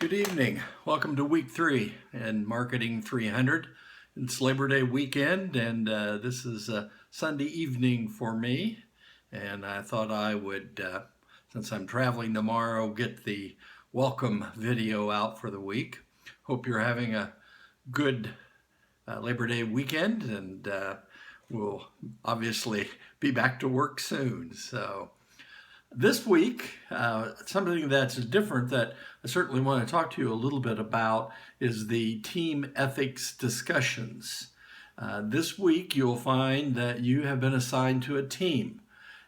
Good evening. Welcome to week 3 in Marketing 300. It's Labor Day weekend, and this is a Sunday evening for me. And I thought I would, since I'm traveling tomorrow, get the welcome video out for the week. Hope you're having a good Labor Day weekend, and we'll obviously be back to work soon. So this week, something that's different that I certainly want to talk to you a little bit about is the team ethics discussions. This week, you'll find that you have been assigned to a team,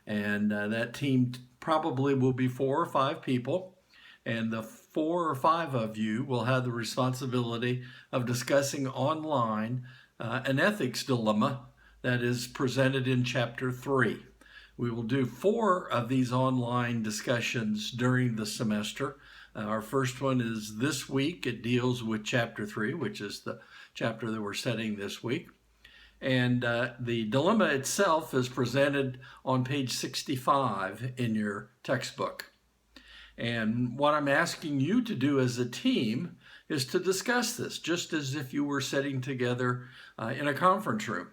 and that team probably will be 4 or 5 people, and the 4 or 5 of you will have the responsibility of discussing online an ethics dilemma that is presented in Chapter 3. We will do 4 of these online discussions during the semester. Our first one is this week. It deals with Chapter 3, which is the chapter that we're studying this week. And the dilemma itself is presented on page 65 in your textbook. And what I'm asking you to do as a team is to discuss this, just as if you were sitting together in a conference room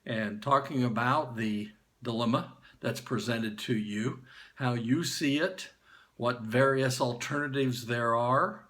and talking about the dilemma that's presented to you, how you see it, what various alternatives there are.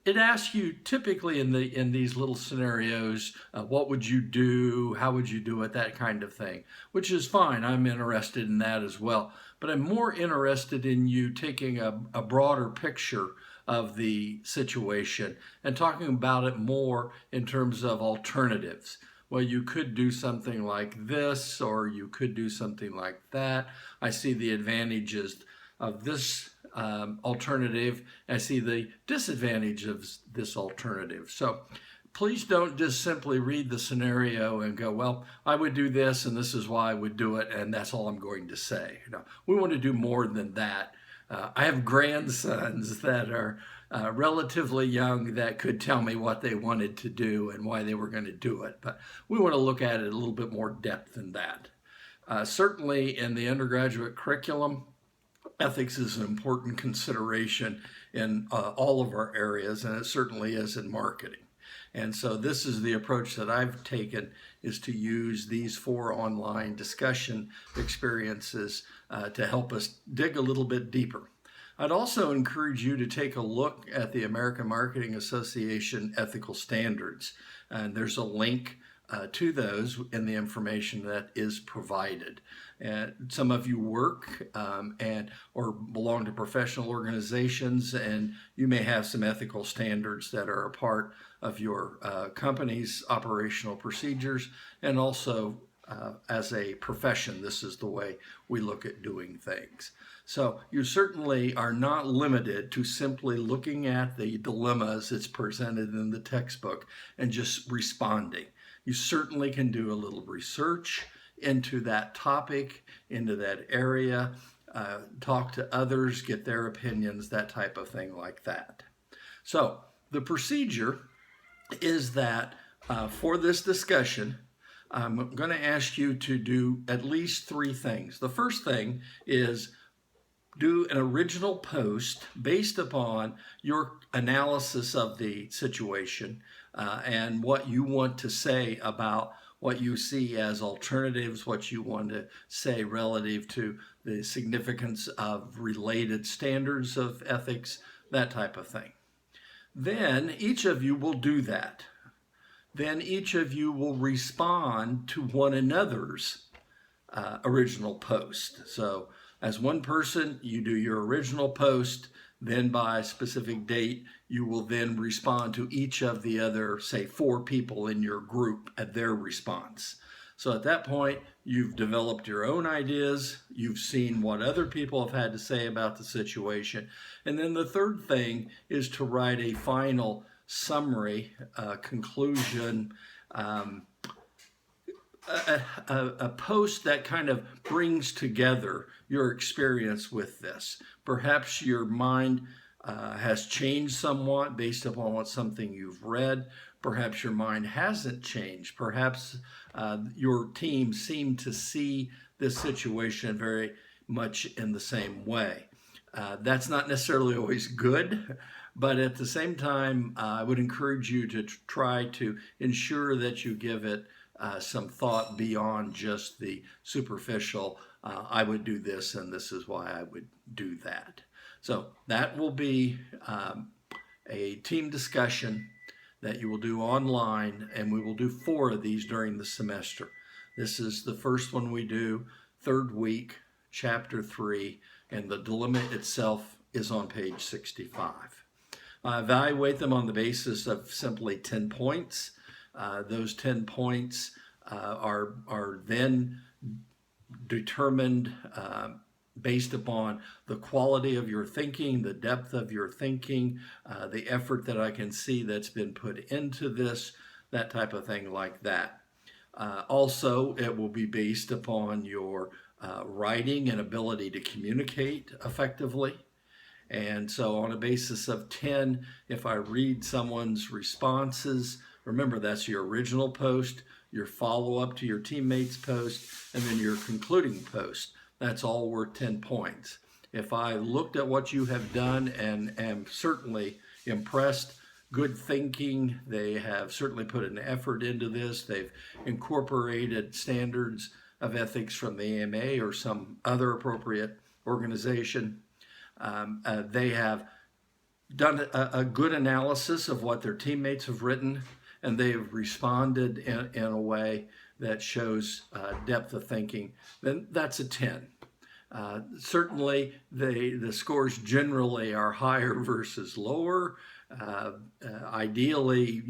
It asks you typically in these little scenarios, what would you do, how would you do it, that kind of thing, which is fine. I'm interested in that as well. But I'm more interested in you taking a broader picture of the situation and talking about it more in terms of alternatives. Well, you could do something like this, or you could do something like that. I see the advantages of this alternative. I see the disadvantage of this alternative. So please don't just simply read the scenario and go, well, I would do this, and this is why I would do it, and that's all I'm going to say. No, we want to do more than that. I have grandsons that are relatively young that could tell me what they wanted to do and why they were going to do it. But we want to look at it a little bit more depth than that. Certainly in the undergraduate curriculum, ethics is an important consideration in all of our areas, and it certainly is in marketing. And so this is the approach that I've taken, is to use these 4 online discussion experiences to help us dig a little bit deeper. I'd also encourage you to take a look at the American Marketing Association ethical standards. And there's a link to those in the information that is provided. And some of you work or belong to professional organizations, and you may have some ethical standards that are a part of your company's operational procedures. And also as a profession, this is the way we look at doing things. So you certainly are not limited to simply looking at the dilemmas that's presented in the textbook and just responding. You certainly can do a little research into that topic, into that area, talk to others, get their opinions, that type of thing like that. So the procedure is that for this discussion, I'm going to ask you to do at least 3 things. The first thing is do an original post based upon your analysis of the situation and what you want to say about what you see as alternatives, what you want to say relative to the significance of related standards of ethics, that type of thing. Then each of you will do that. Then each of you will respond to one another's original post. So as one person, you do your original post, then by a specific date, you will then respond to each of the other, say, 4 people in your group at their response. So at that point, you've developed your own ideas, you've seen what other people have had to say about the situation, and then the third thing is to write a final summary, conclusion, a post that kind of brings together your experience with this. Perhaps your mind has changed somewhat based upon something you've read. Perhaps your mind hasn't changed. Perhaps your team seemed to see this situation very much in the same way. That's not necessarily always good, but at the same time, I would encourage you to try to ensure that you give it some thought beyond just the superficial, I would do this and this is why I would do that. So that will be a team discussion that you will do online, and we will do 4 of these during the semester. This is the first one we do, 3rd week, chapter 3, and the dilemma itself is on page 65. Evaluate them on the basis of simply 10 points. Those 10 points are then determined based upon the quality of your thinking, the depth of your thinking, the effort that I can see that's been put into this, that type of thing like that. Also, it will be based upon your writing and ability to communicate effectively. And so on a basis of 10, if I read someone's responses, remember that's your original post, your follow-up to your teammates' post, and then your concluding post. That's all worth 10 points. If I looked at what you have done and am certainly impressed, good thinking, they have certainly put an effort into this, they've incorporated standards of ethics from the AMA or some other appropriate organization, they have done a good analysis of what their teammates have written, and they have responded in a way that shows depth of thinking, then that's a 10. Certainly, the scores generally are higher versus lower. Ideally,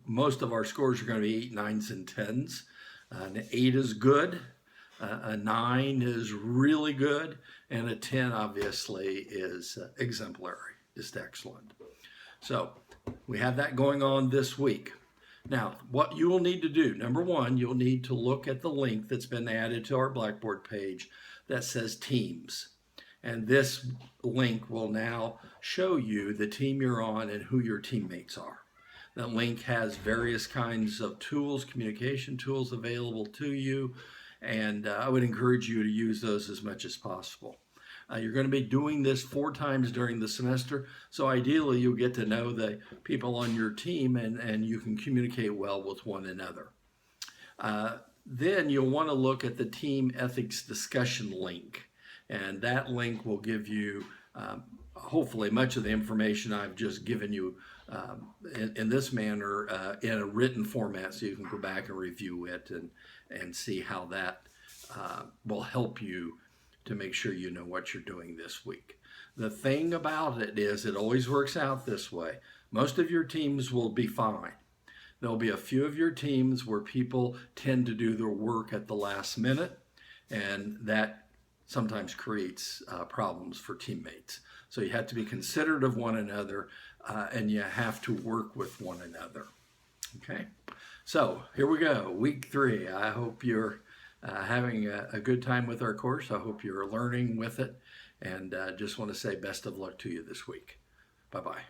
most of our scores are going to be 8, 9s, and 10s. An 8 is good. A 9 is really good, and a 10 obviously is exemplary, just excellent. So we have that going on this week. Now, what you will need to do, number one, you'll need to look at the link that's been added to our Blackboard page that says Teams. And this link will now show you the team you're on and who your teammates are. That link has various kinds of tools, communication tools available to you, and I would encourage you to use those as much as possible. You're going to be doing this 4 times during the semester, so ideally you'll get to know the people on your team and you can communicate well with one another. Then you'll want to look at the team ethics discussion link, and that link will give you hopefully much of the information I've just given you in this manner in a written format, so you can go back and review it and see how that will help you to make sure you know what you're doing this week. The thing about it is it always works out this way. Most of your teams will be fine. There'll be a few of your teams where people tend to do their work at the last minute, and that sometimes creates problems for teammates. So you have to be considerate of one another, and you have to work with one another. Okay, so here we go, week 3. I hope you're having a good time with our course. I hope you're learning with it, and just want to say best of luck to you this week. Bye-bye.